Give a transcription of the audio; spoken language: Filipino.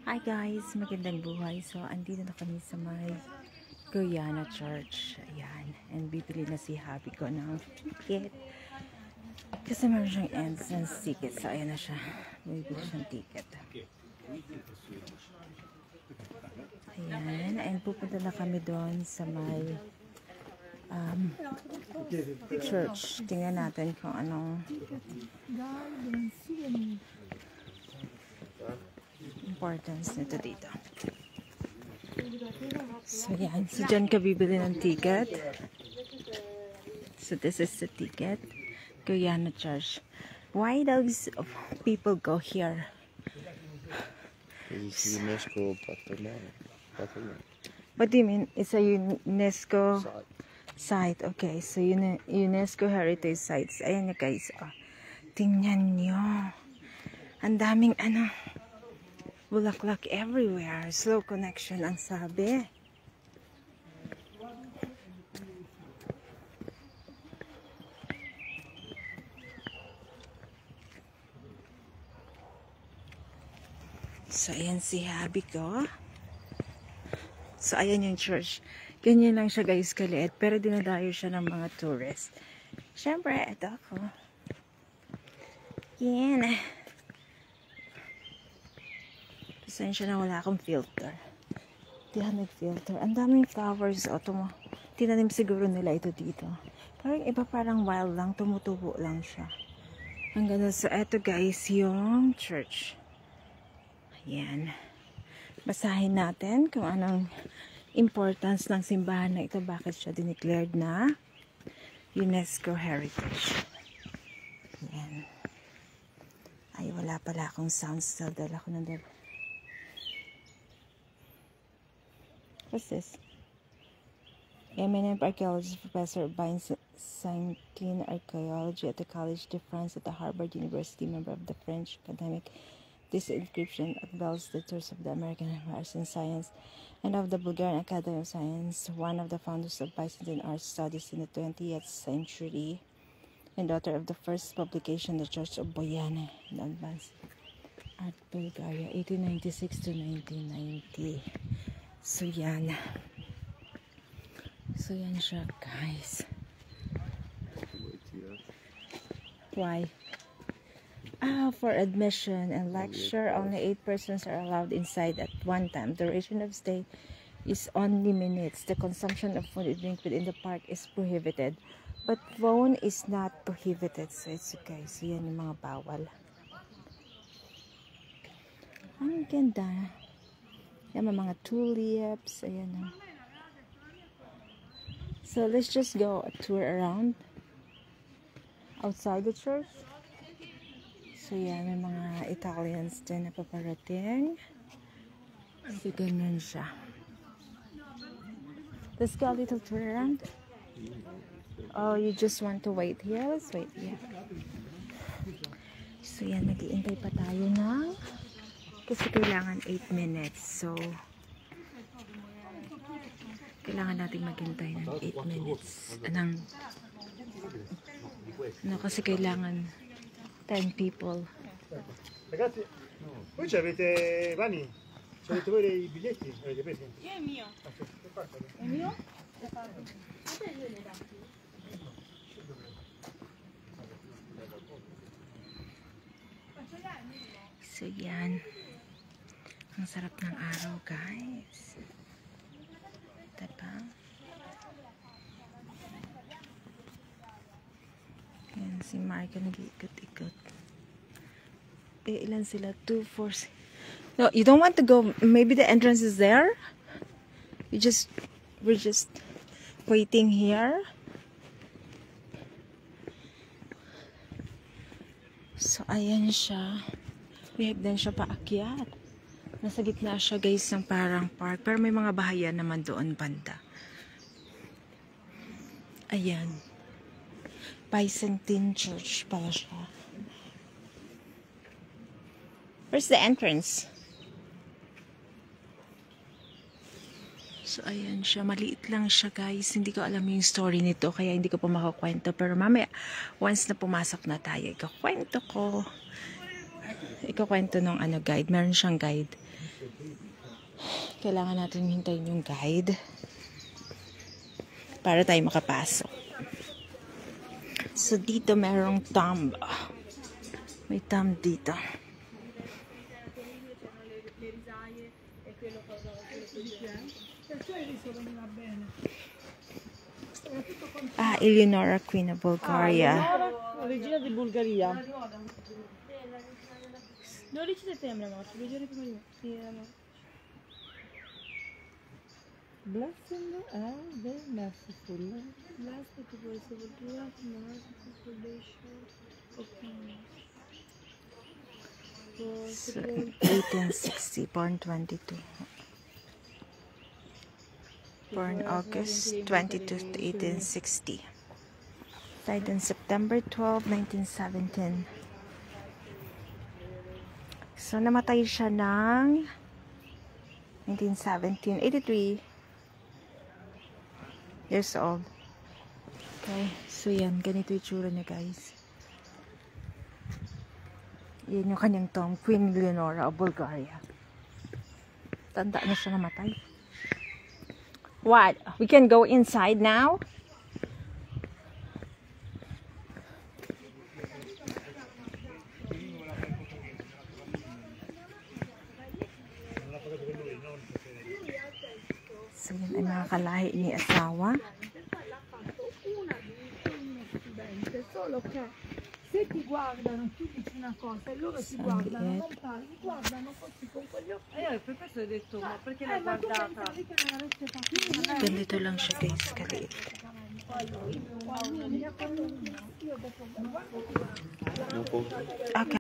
Hi guys, magandang buhay. So, andito na kami sa may Guyana Church. Ayan. And bibili na si Happy ko ng ticket. Kasi meron siyang entrance ticket. So, ayan na siya. Bibili siyang ticket. Ayan. And pupunta na kami doon sa may church. Tingnan natin kung anong importance nito dito. So yan, so dyan ka bibili ng ticket. So this is the ticket. Guyana Church. Why those people go here? It's UNESCO patrimoine. What do you mean? It's a UNESCO site. Okay, so UNESCO Heritage Sites. Ayan nyo guys. Oh. Tingnan nyo. Ang daming bulaklak everywhere. Slow connection ang sabi. So, ayan si Habi ko. So, ayan yung church. Ganyan lang siya guys kaliit. Pero dinadayo siya ng mga tourists. Siyempre, ito ako. Yan. Pasensya na wala akong filter. Hindi ako nag-filter. Ang daming flowers. O, tinanim siguro nila ito dito. Pero yung iba parang wild lang. Tumutubo lang siya. Ang ganda. So, eto guys, yung church. Ayan. Basahin natin kung anong importance ng simbahan na ito. Bakit siya dineclared na UNESCO Heritage. Ayan. Ay, wala pala akong sound still. Dala ko na dala. What's this? Eminent archaeologist Professor Byzantine Archaeology at the College de France at the Harvard University, member of the French academic. This inscription unveils the tours of the American Arts and Science and of the Bulgarian Academy of Science, one of the founders of Byzantine art studies in the 20th century, and author of the first publication, The Church of Boyane in Advanced Art Bulgaria, 1896 to 1990. So yan. So yan siya guys. Why? For admission and lecture, only 8 persons are allowed inside at one time. Duration of stay is only minutes. The consumption of food and drink within the park is prohibited. But phone is not prohibited. So it's okay. So yan yung mga bawal. Ang ganda. Yan mga tulips. Ayan o. So let's just go a tour around outside the church. So yan, may mga Italians din na paparating. So ganun siya. Let's go a little tour around. Oh, you just want to wait here? Let's wait here. So yan, nag-iintay pa tayo ng kasi kailangan 8 minutes. So kailangan natin maghintay ng 8 minutes. Kasi kailangan 10 people. Ragazzi, voi avete Vani? Avete voi i biglietti? Avete presi? Io è mio. È mio? So yan. Ang sarap ng araw guys. Diba? Yan si Marika nag-iikot-ikot. Eh, ilan sila? 2, 4, 6. No, you don't want to go. Maybe the entrance is there. We're just waiting here. So, ayan siya. May hagdan siya paakyat. Nasa gitna siya guys ng parang park. Pero may mga bahayan naman doon banda. Ayan. Byzantine Church pala siya. Where's the entrance? So, ayan siya. Maliit lang siya guys. Hindi ko alam yung story nito. Kaya hindi ko pa makakwento. Pero mamaya, once na pumasok na tayo, ikakwento ko. Ikakwento nung guide. Meron siyang guide. Kailangan natin hintayin yung guide para tayo makapasok. So, dito merong tomb. May tomb dito. Ah, Eleonora, Queen of Bulgaria. Regina di Bulgaria. 12 settembre morto, 2 giorni prima di me. Sì, Blessing and the merciful. Blessed to be sepultura, merciful foundation. Okay. So, 1860, born 22. Born August 22 to 1860. Died on September 12, 1917. So, namatay siya ng 1917, 83 years old. Okay, so yan, ganito yung tsura niya, guys. Yan yung kanyang tomb, Queen Eleonora of Bulgaria. Tanda na siya namatay. What? We can go inside now? So, yun ay mga kalahi ni asawa. Solo che se ti guardano tu dici una cosa e loro ti guardano, non parli, guardano così con quegli occhi. Per questo ho detto, ma perché l'hai guardata? Ganito lang siya, guys, kaliit. Okay.